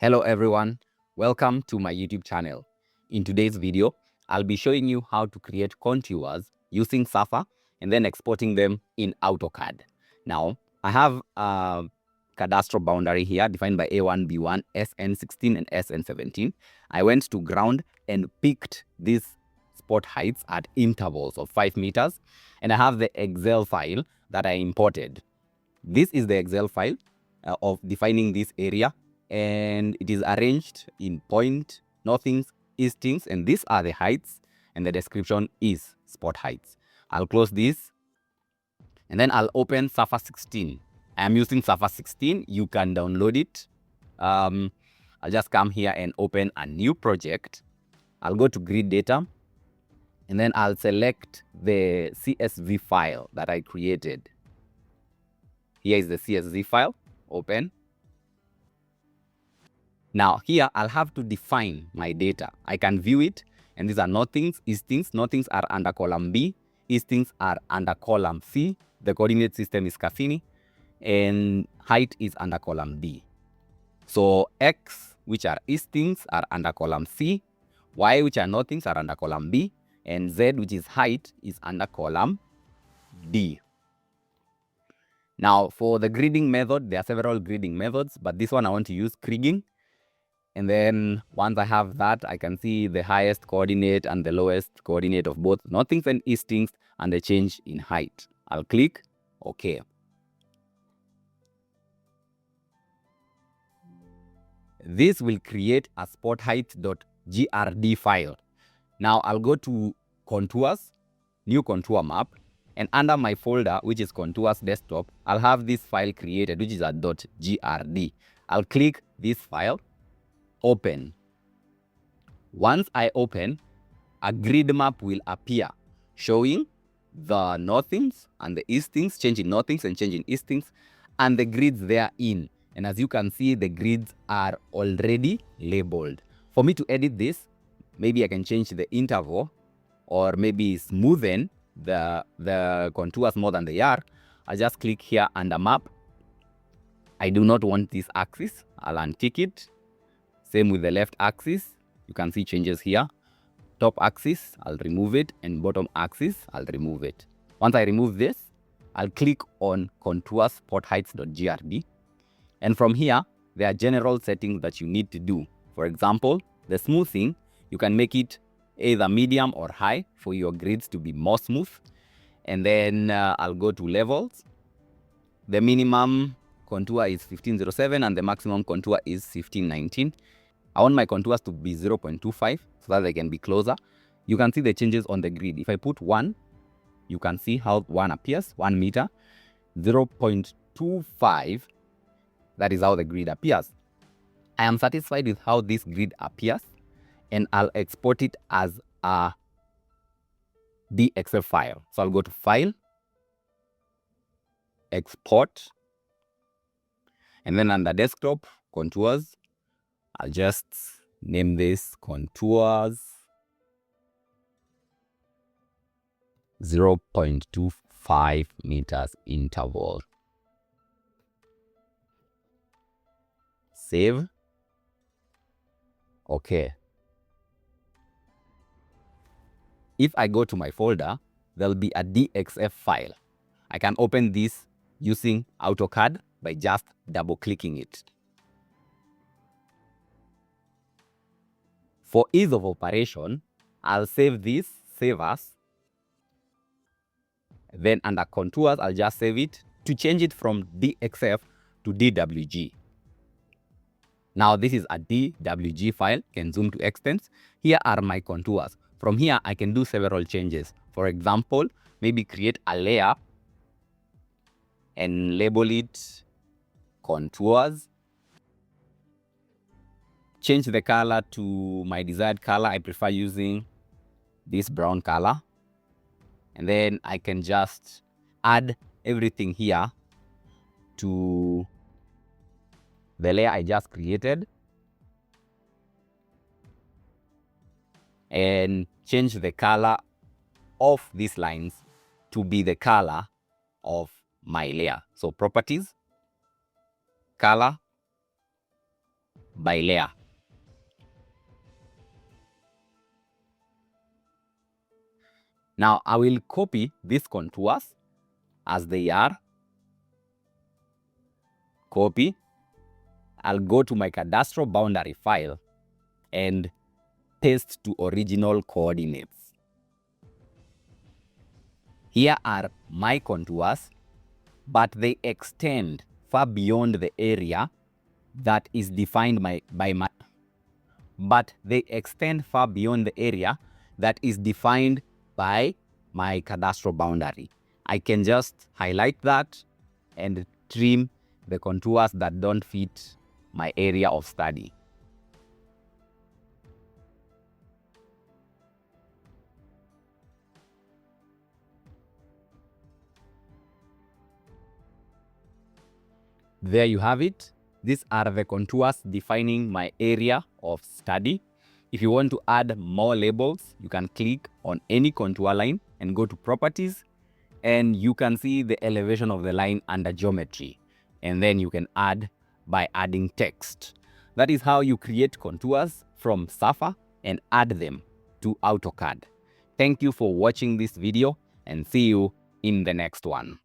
Hello everyone, welcome to my YouTube channel. In today's video, I'll be showing you how to create contours using Surfer and then exporting them in AutoCAD. Now, I have a cadastral boundary here defined by A1, B1, SN16 and SN17. I went to ground and picked these spot heights at intervals of 5 meters, and I have the Excel file that I imported. This is the Excel file of defining this area, and it is arranged in point, northings, eastings, and these are the heights, and the description is spot heights. I'll close this, and then I'll open Surfer 16. I am using Surfer 16. You can download it. I'll just come here and open a new project. I'll go to grid data, and then I'll select the CSV file that I created. Here is the CSV file. Open. Now here I'll have to define my data. I can view it, and these are northings, eastings. Northings are under column B, eastings are under column C. The coordinate system is Cassini, and height is under column D. So X, which are eastings, are under column C, Y, which are northings, are under column B, and Z, which is height, is under column D. Now for the gridding method, there are several gridding methods, but this one I want to use Kriging. And then once I have that, I can see the highest coordinate and the lowest coordinate of both northings and eastings and the change in height. I'll click OK. This will create a spot height.grd file. Now I'll go to contours, new contour map, and under my folder, which is contours desktop, I'll have this file created, which is a .grd. I'll click this file, open. Once I open, a grid map will appear showing the northings and the eastings, change in northings and change in eastings, and the grids therein. And as you can see, the grids are already labeled. For me to edit this, maybe I can change the interval or maybe smoothen the contours more than they are. I just click here under map. I do not want this axis. I'll untick it. Same with the left axis. You can see changes here. Top axis, I'll remove it, and bottom axis, I'll remove it. Once I remove this, I'll click on contour spot heights.grd. And from here, there are general settings that you need to do. For example, the smoothing, you can make it either medium or high for your grids to be more smooth. And then I'll go to levels. The minimum contour is 1507 and the maximum contour is 1519. I want my contours to be 0.25 so that they can be closer. You can see the changes on the grid. If I put 1, you can see how 1 appears, 1 meter, 0.25, that is how the grid appears. I am satisfied with how this grid appears, and I'll export it as a DXF file. So I'll go to File, Export, and then under Desktop, Contours, I'll just name this Contours 0.25 meters interval. Save. Okay. If I go to my folder, there'll be a DXF file. I can open this using AutoCAD by just double-clicking it. For ease of operation, I'll save this, save as. Then under contours, I'll just save it to change it from DXF to DWG. Now this is a DWG file, can zoom to extents. Here are my contours. From here, I can do several changes. For example, maybe create a layer and label it contours. Change the color to my desired color. I prefer using this brown color. And then I can just add everything here to the layer I just created and change the color of these lines to be the color of my layer. So properties, color, by layer. Now I will copy these contours as they are. Copy. I'll go to my cadastral boundary file and paste to original coordinates. Here are my contours, but they extend far beyond the area that is defined by my cadastral boundary. I can just highlight that and trim the contours that don't fit my area of study. There you have it. These are the contours defining my area of study. If you want to add more labels, you can click on any contour line and go to properties, and you can see the elevation of the line under geometry. And then you can add by adding text. That is how you create contours from Surfer and add them to AutoCAD. Thank you for watching this video, and see you in the next one.